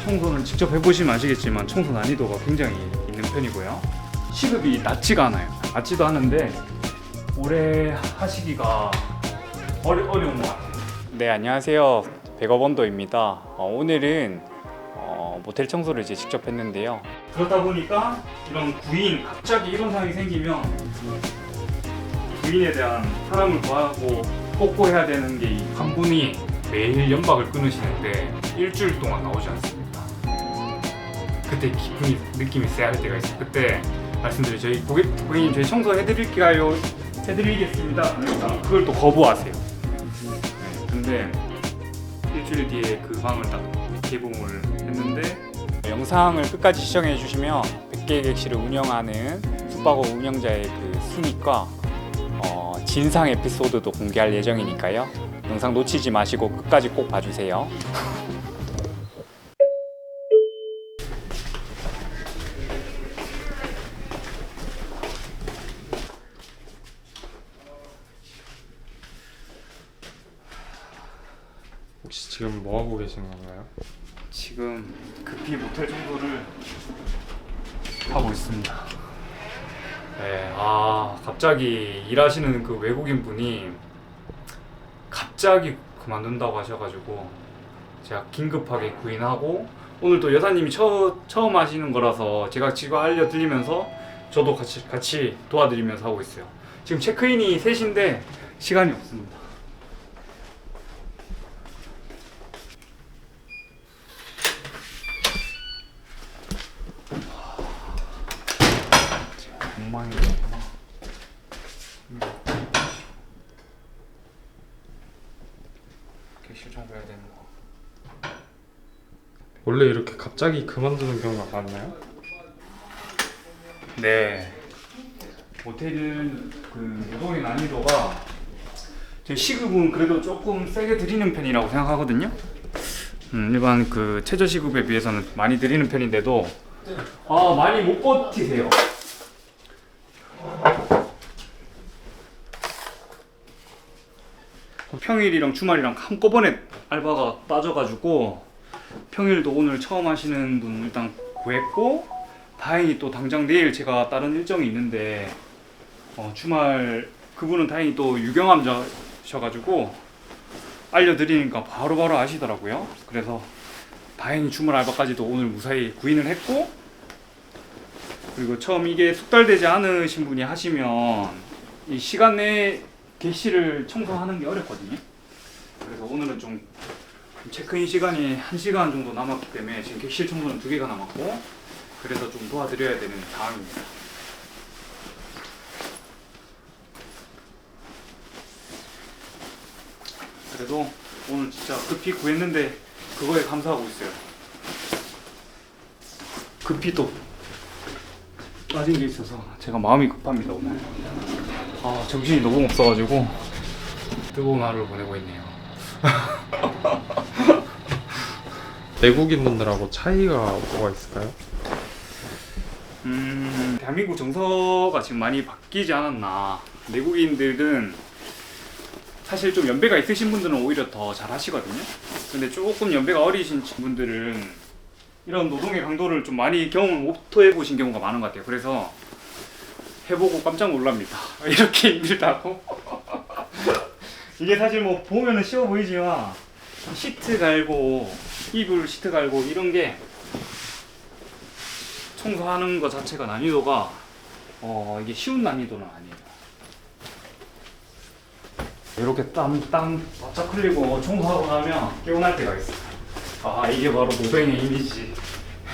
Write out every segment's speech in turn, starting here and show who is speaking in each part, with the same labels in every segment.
Speaker 1: 청소는 직접 해보시면 아시겠지만 청소 난이도가 굉장히 있는 편이고요. 시급이 낮지가 않아요. 낮지도 않은데 오래 하시기가 어려운 것 같아요. 네, 안녕하세요. 백업원도입니다. 오늘은 모텔 청소를 이제 직접 했는데요. 그렇다 보니까 이런 갑자기 이런 상황이 생기면 구인에 대한 사람을 구하고 꼭 해야 되는 게 한 분이 매일 연박을 끊으시는데 일주일 동안 나오지 않습니다. 그때 기분이 느낌이 쎄할 때가 있어요. 그때 말씀드린 저희 고객님 저희 청소해드릴까요? 해드리겠습니다. 그러니까 그걸 또 거부하세요. 네, 근데 일주일 뒤에 그 방을 딱 개봉을 했는데 영상을 끝까지 시청해 주시면 100개의 객실을 운영하는 숙박업 운영자의 그 순위과 진상 에피소드도 공개할 예정이니까요. 영상 놓치지 마시고 끝까지 꼭 봐주세요.
Speaker 2: 혹시 지금 뭐 하고 계신 건가요?
Speaker 1: 지금 급히 모텔 청소를 하고 있습니다. 네, 갑자기 일하시는 그 외국인 분이 갑자기 그만둔다고 하셔가지고 제가 긴급하게 구인하고 오늘 또 여사님이 처음 하시는 거라서 제가 지금 알려드리면서 저도 같이 도와드리면서 하고 있어요. 지금 체크인이 3시인데 시간이 없습니다. 엉망이구나. 객실 청소해야 되는 거.
Speaker 2: 원래 이렇게 갑자기 그만두는 경우가 많나요?
Speaker 1: 네. 모텔은 그 노동의 난이도가 제 시급은 그래도 조금 세게 드리는 편이라고 생각하거든요. 일반 그 최저 시급에 비해서는 많이 드리는 편인데도 많이 못 버티세요. 평일이랑 주말이랑 한꺼번에 알바가 빠져가지고 평일도 오늘 처음 하시는 분 일단 구했고 다행히 또 당장 내일 제가 다른 일정이 있는데 주말 그분은 다행히 또 유경험자셔가지고 알려드리니까 바로바로 아시더라고요. 그래서 다행히 주말 알바까지도 오늘 무사히 구인을 했고 그리고 처음 이게 숙달되지 않으신 분이 하시면 이 시간 내에 객실을 청소하는 게 어렵거든요. 그래서 오늘은 좀 체크인 시간이 1시간 정도 남았기 때문에 지금 객실 청소는 2개가 남았고 그래서 좀 도와드려야 되는 상황입니다. 그래도 오늘 진짜 급히 구했는데 그거에 감사하고 있어요. 급히 또 빠진 게 있어서 제가 마음이 급합니다 오늘. 정신이 너무 없어가지고 뜨거운 하루를 보내고 있네요.
Speaker 2: 외국인 분들하고 차이가 뭐가 있을까요?
Speaker 1: 대한민국 정서가 지금 많이 바뀌지 않았나. 내국인들은 사실 좀 연배가 있으신 분들은 오히려 더 잘 하시거든요. 근데 조금 연배가 어리신 분들은 이런 노동의 강도를 좀 많이 경험을 못 해보신 경우가 많은 것 같아요. 그래서 해보고 깜짝 놀랍니다. 이렇게 힘들다고? 이게 사실 뭐 보면은 쉬워 보이지만 시트 갈고 이불 시트 갈고 이런 게 청소하는 것 자체가 난이도가 이게 쉬운 난이도는 아니에요. 이렇게 땀 바짝 흘리고 청소하고 나면 깨어날 때가 있어요. 이게 바로 노동의 힘이지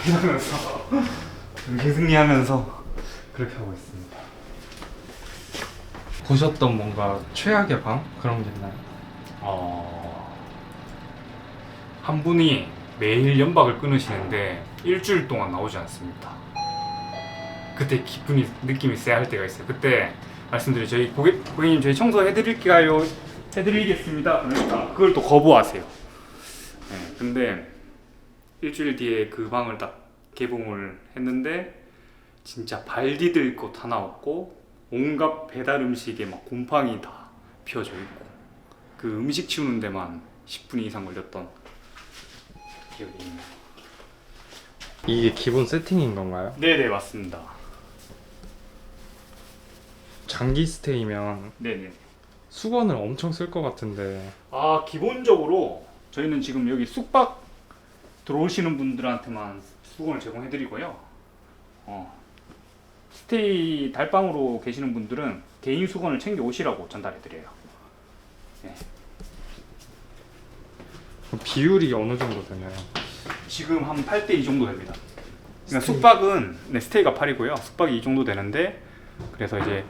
Speaker 1: 이러면서 승리하면서 그렇게 하고 있습니다.
Speaker 2: 보셨던 뭔가 최악의 방? 그런 게 있나요?
Speaker 1: 한 분이 매일 연박을 끊으시는데 일주일 동안 나오지 않습니다. 그때 느낌이 쎄할 때가 있어요. 그때 말씀드린 저희 고객님 저희 청소해드릴까요? 해드리겠습니다. 그러니까 그걸 또 거부하세요. 네, 근데 일주일 뒤에 그 방을 딱 개봉을 했는데 진짜 발 디딜 곳 하나 없고 온갖 배달 음식에 막 곰팡이 다 피어져 있고 그 음식 치우는 데만 10분 이상 걸렸던 기억이 있네요.
Speaker 2: 이게 기본 세팅인 건가요?
Speaker 1: 네네, 맞습니다.
Speaker 2: 장기 스테이면
Speaker 1: 네네.
Speaker 2: 수건을 엄청 쓸 것 같은데.
Speaker 1: 아, 기본적으로 저희는 지금 여기 숙박 들어오시는 분들한테만 수건을 제공해드리고요. 스테이 달방으로 계시는 분들은 개인 수건을 챙겨 오시라고 전달해드려요. 네.
Speaker 2: 그럼 비율이 어느 정도 되나요?
Speaker 1: 지금 한 8대2 정도 됩니다. 그러니까
Speaker 2: 스테이.
Speaker 1: 숙박은 스테이가 8이고요. 숙박이 이 정도 되는데, 그래서 이제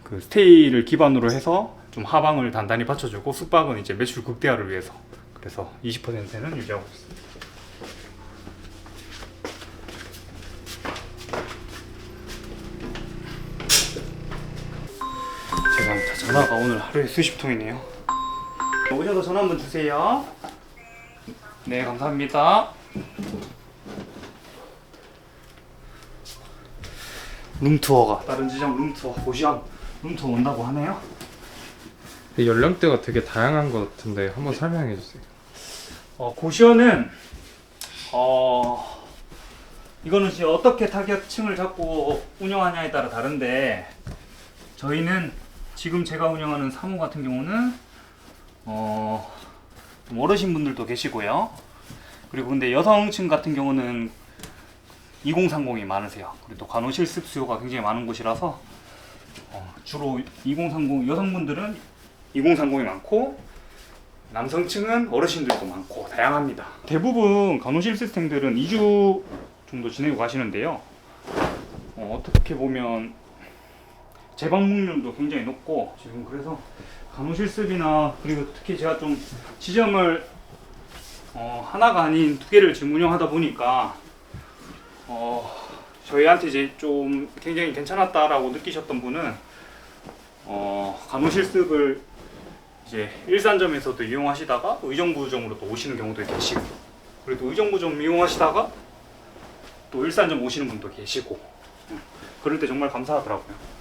Speaker 1: 그 스테이를 기반으로 해서 좀 하방을 단단히 받쳐주고, 숙박은 이제 매출 극대화를 위해서, 그래서 20%는 유지하고 있습니다. 죄송합니다. 전화가 오늘 하루에 수십 통이네요. 오셔서 전화 한번 주세요. 네, 감사합니다. 룸투어가, 다른 지점 룸투어, 고시원 룸투어 온다고 하네요.
Speaker 2: 근데 연령대가 되게 다양한 것 같은데 한번 설명해 주세요.
Speaker 1: 고시원은 이거는 이제 어떻게 타겟층을 잡고 운영하냐에 따라 다른데, 저희는 지금 제가 운영하는 사무 같은 경우는 좀 어르신분들도 계시고요. 그리고 근데 여성층 같은 경우는 2030이 많으세요. 그리고 또 간호실습 수요가 굉장히 많은 곳이라서 주로 2030 여성분들은 2030이 많고, 남성층은 어르신들도 많고 다양합니다. 대부분 간호실 시스템들은 2주 정도 지내고 가시는데요. 어떻게 보면 재방문율도 굉장히 높고, 지금 그래서 간호실습이나, 그리고 특히 제가 좀 지점을 하나가 아닌 두 개를 지금 운영하다 보니까 저희한테 이제 좀 굉장히 괜찮았다라고 느끼셨던 분은 간호실습을 이제 일산점에서도 이용하시다가 의정부점으로 또 오시는 경우도 계시고, 그리고 또 의정부점 이용하시다가 또 일산점 오시는 분도 계시고, 그럴 때 정말 감사하더라고요.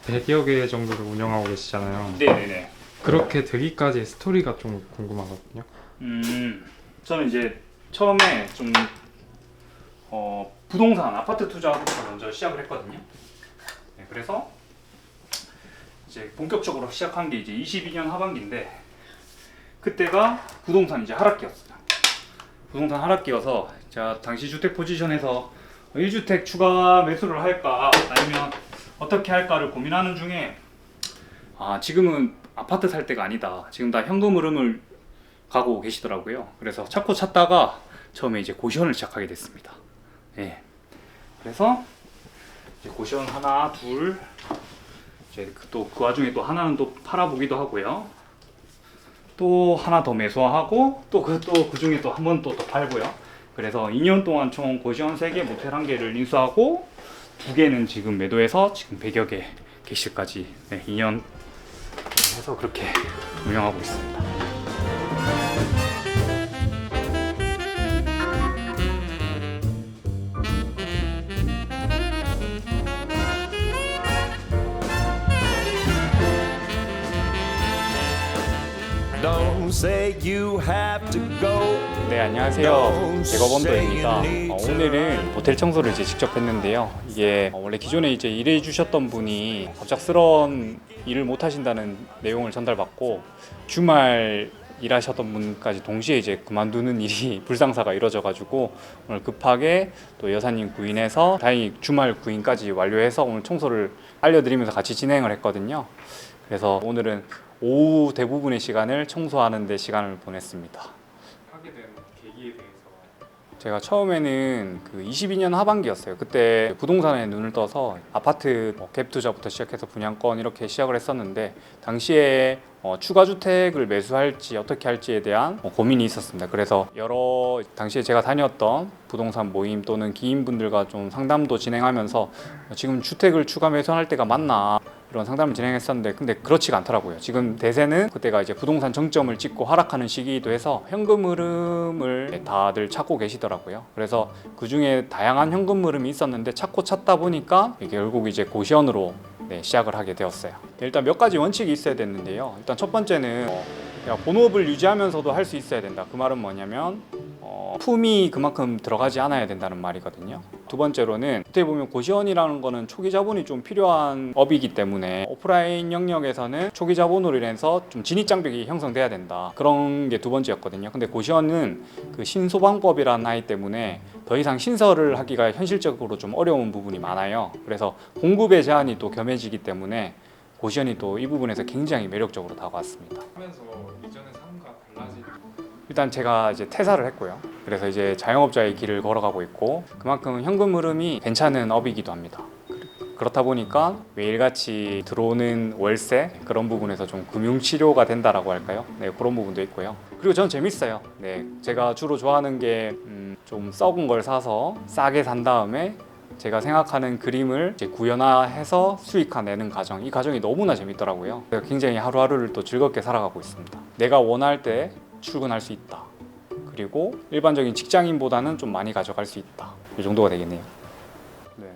Speaker 2: 100여 개 정도를 운영하고 계시잖아요.
Speaker 1: 네네네.
Speaker 2: 그렇게 되기까지 스토리가 좀 궁금하거든요.
Speaker 1: 저는 이제 처음에 좀 부동산 아파트 투자부터 먼저 시작을 했거든요. 네, 그래서 이제 본격적으로 시작한 게 이제 22년 하반기인데, 그때가 부동산 이제 하락기였어요. 부동산 하락기여서 제가 당시 주택 포지션에서 1주택 추가 매수를 할까 아니면 어떻게 할까를 고민하는 중에, 지금은 아파트 살 때가 아니다, 지금 다 현금 흐름을 가고 계시더라고요. 그래서 찾고 찾다가 처음에 이제 고시원을 시작하게 됐습니다. 예. 그래서 이제 고시원 하나, 둘, 이제 또 그 와중에 또 하나는 또 팔아보기도 하고요. 또 하나 더 매수하고, 또 그 중에 또 한 번 또 팔고요. 그래서 2년 동안 총 고시원 3개, 모텔 1개를 인수하고, 2개는 지금 매도해서 지금 100여 개 객실까지 2년 해서 그렇게 운영하고 있습니다.
Speaker 3: Don't say you have to go.
Speaker 1: 네, 안녕하세요. 대거본도입니다. 오늘은 모텔 청소를 이제 직접 했는데요. 이게 원래 기존에 이제 일해 주셨던 분이 갑작스러운 일을 못 하신다는 내용을 전달받고, 주말 일하셨던 분까지 동시에 이제 그만두는 일이 불상사가 이뤄져가지고, 오늘 급하게 또 여사님 구인해서 다행히 주말 구인까지 완료해서 오늘 청소를 알려드리면서 같이 진행을 했거든요. 그래서 오늘은 오후 대부분의 시간을 청소하는 데 시간을 보냈습니다.
Speaker 2: 하게 된 계기에 대해서.
Speaker 1: 제가 처음에는 그 22년 하반기였어요. 그때 부동산에 눈을 떠서 아파트 갭 투자부터 시작해서 분양권 이렇게 시작을 했었는데, 당시에 추가 주택을 매수할지 어떻게 할지에 대한 고민이 있었습니다. 그래서 여러 당시에 제가 다녔던 부동산 모임 또는 기인분들과 좀 상담도 진행하면서 지금 주택을 추가 매수할 때가 맞나 이런 상담을 진행했었는데, 근데 그렇지가 않더라고요. 지금 대세는 그때가 이제 부동산 정점을 찍고 하락하는 시기이기도 해서 현금 흐름을 다들 찾고 계시더라고요. 그래서 그 중에 다양한 현금 흐름이 있었는데 찾고 찾다 보니까 이게 결국 이제 고시원으로 시작을 하게 되었어요. 일단 몇 가지 원칙이 있어야 됐는데요. 일단 첫 번째는 본업을 유지하면서도 할 수 있어야 된다. 그 말은 뭐냐면 품이 그만큼 들어가지 않아야 된다는 말이거든요. 두 번째로는 어떻게 보면 고시원이라는 거는 초기 자본이 좀 필요한 업이기 때문에 오프라인 영역에서는 초기 자본으로 인해서 좀 진입 장벽이 형성돼야 된다. 그런 게 두 번째였거든요. 근데 고시원은 그 신소방법이라는 하에 때문에 더 이상 신설을 하기가 현실적으로 좀 어려운 부분이 많아요. 그래서 공급의 제한이 또 겸해지기 때문에 고시원이 또 이 부분에서 굉장히 매력적으로 다가왔습니다.
Speaker 2: 하면서 이전의 삶과 달라진
Speaker 1: 일단 제가 이제 퇴사를 했고요. 그래서 이제 자영업자의 길을 걸어가고 있고 그만큼 현금 흐름이 괜찮은 업이기도 합니다. 그렇다 보니까 매일같이 들어오는 월세 그런 부분에서 좀 금융 치료가 된다라고 할까요? 네, 그런 부분도 있고요. 그리고 저는 재밌어요. 네, 제가 주로 좋아하는 게 좀 썩은 걸 사서 싸게 산 다음에 제가 생각하는 그림을 이제 구현화해서 수익화내는 과정, 이 과정이 너무나 재밌더라고요. 제가 굉장히 하루하루를 또 즐겁게 살아가고 있습니다. 내가 원할 때 출근할 수 있다. 그리고 일반적인 직장인보다는 좀 많이 가져갈 수 있다. 이 정도가 되겠네요. 네.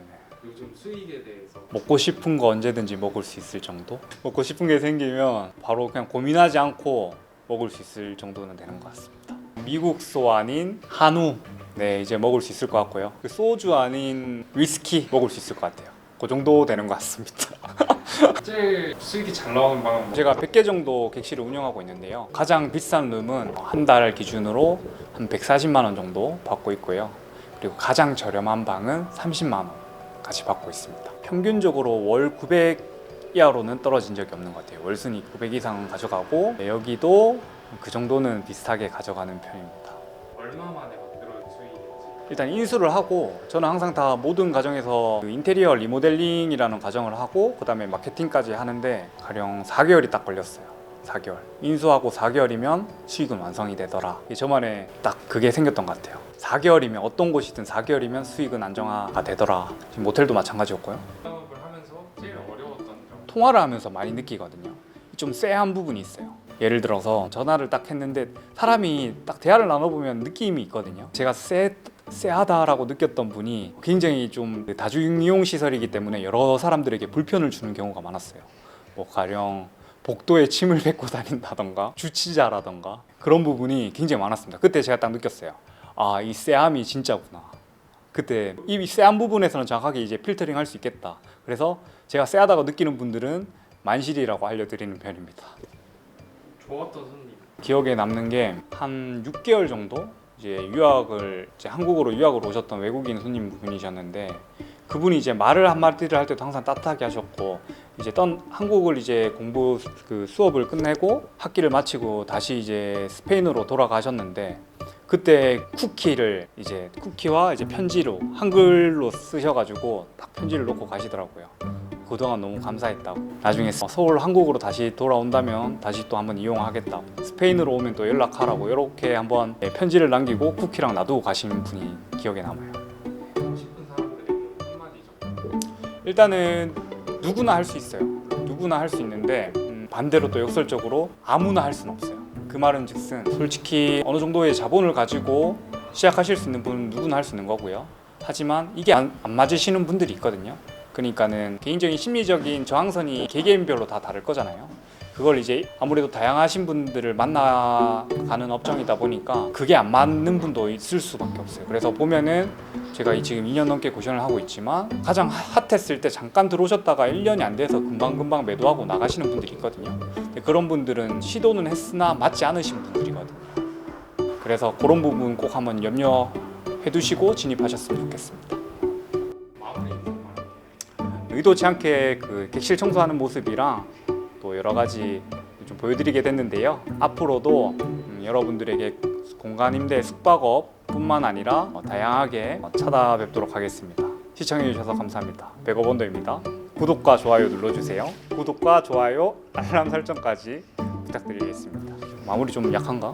Speaker 2: 요즘 수익에 대해서
Speaker 1: 먹고 싶은 거 언제든지 먹을 수 있을 정도? 먹고 싶은 게 생기면 바로 그냥 고민하지 않고 먹을 수 있을 정도는 되는 것 같습니다. 미국소 아닌 한우, 네, 이제 먹을 수 있을 것 같고요. 그 소주 아닌 위스키 먹을 수 있을 것 같아요. 그 정도 되는 것 같습니다.
Speaker 2: 제일 수익이 잘 나오는 방은
Speaker 1: 제가 100개 정도 객실을 운영하고 있는데요. 가장 비싼 룸은 한 달 기준으로 한 140만 원 정도 받고 있고요. 그리고 가장 저렴한 방은 30만 원까지 받고 있습니다. 평균적으로 월 900 이하로는 떨어진 적이 없는 것 같아요. 월순이 900 이상 가져가고 여기도 그 정도는 비슷하게 가져가는 편입니다.
Speaker 2: 얼마 만에 만들어진 수익인지
Speaker 1: 일단 인수를 하고 저는 항상 다 모든 과정에서 그 인테리어 리모델링이라는 과정을 하고 그 다음에 마케팅까지 하는데 가령 4개월이 딱 걸렸어요. 4개월 인수하고 4개월이면 수익은 완성이 되더라. 저만의 딱 그게 생겼던 것 같아요. 4개월이면 어떤 곳이든 4개월이면 수익은 안정화가 되더라. 지금 모텔도 마찬가지였고요.
Speaker 2: 사업을 하면서 제일 어려웠던 점
Speaker 1: 통화를 하면서 많이 느끼거든요. 좀 쎄한 부분이 있어요. 예를 들어서 전화를 딱 했는데 사람이 딱 대화를 나눠보면 느낌이 있거든요. 제가 쎄하다라고 느꼈던 분이 굉장히 좀 다중이용 시설이기 때문에 여러 사람들에게 불편을 주는 경우가 많았어요. 뭐 가령 복도에 침을 뱉고 다닌다던가 주치자라던가 그런 부분이 굉장히 많았습니다. 그때 제가 딱 느꼈어요. 아, 이 쎄함이 진짜구나. 그때 이 쎄한 부분에서는 정확하게 이제 필터링 할 수 있겠다. 그래서 제가 쎄하다고 느끼는 분들은 만실이라고 알려드리는 편입니다.
Speaker 2: 좋았던 손님
Speaker 1: 기억에 남는 게 한 6개월 정도 이제 한국으로 유학을 오셨던 외국인 손님분이셨는데 그분이 이제 말을 한마디를 할 때도 항상 따뜻하게 하셨고 이제 한국을 이제 수업을 끝내고 학기를 마치고 다시 이제 스페인으로 돌아가셨는데 그때 쿠키와 이제 편지로 한글로 쓰셔가지고 딱 편지를 놓고 가시더라고요. 그동안 너무 감사했다고. 나중에 서울 한국으로 다시 돌아온다면 다시 또 한번 이용하겠다고. 스페인으로 오면 또 연락하라고 이렇게 한번 편지를 남기고 쿠키랑 놔두고 가시는 분이 기억에 남아요.
Speaker 2: 하고 싶은 사람들에게 한마디 정도
Speaker 1: 일단은 누구나 할 수 있어요. 누구나 할 수 있는데 반대로 또 역설적으로 아무나 할 수는 없어요. 그 말은 즉슨 솔직히 어느 정도의 자본을 가지고 시작하실 수 있는 분은 누구나 할 수 있는 거고요. 하지만 이게 안 맞으시는 분들이 있거든요. 그러니까는 개인적인 심리적인 저항선이 개개인별로 다 다를 거잖아요. 그걸 이제 아무래도 다양하신 분들을 만나가는 업종이다 보니까 그게 안 맞는 분도 있을 수밖에 없어요. 그래서 보면은 제가 지금 2년 넘게 고시원을 하고 있지만 가장 핫했을 때 잠깐 들어오셨다가 1년이 안 돼서 금방금방 매도하고 나가시는 분들이 있거든요. 근데 그런 분들은 시도는 했으나 맞지 않으신 분들이거든요. 그래서 그런 부분 꼭 한번 염려해 두시고 진입하셨으면 좋겠습니다.
Speaker 2: 마무리 인사
Speaker 1: 의도치 않게 그 객실 청소하는 모습이랑 또 여러 가지 좀 보여드리게 됐는데요. 앞으로도 여러분들에게 공간 임대 숙박업뿐만 아니라 다양하게 찾아뵙도록 하겠습니다. 시청해주셔서 감사합니다. 백업원더입니다. 구독과 좋아요 눌러주세요. 구독과 좋아요, 알람 설정까지 부탁드리겠습니다. 마무리 좀 약한가?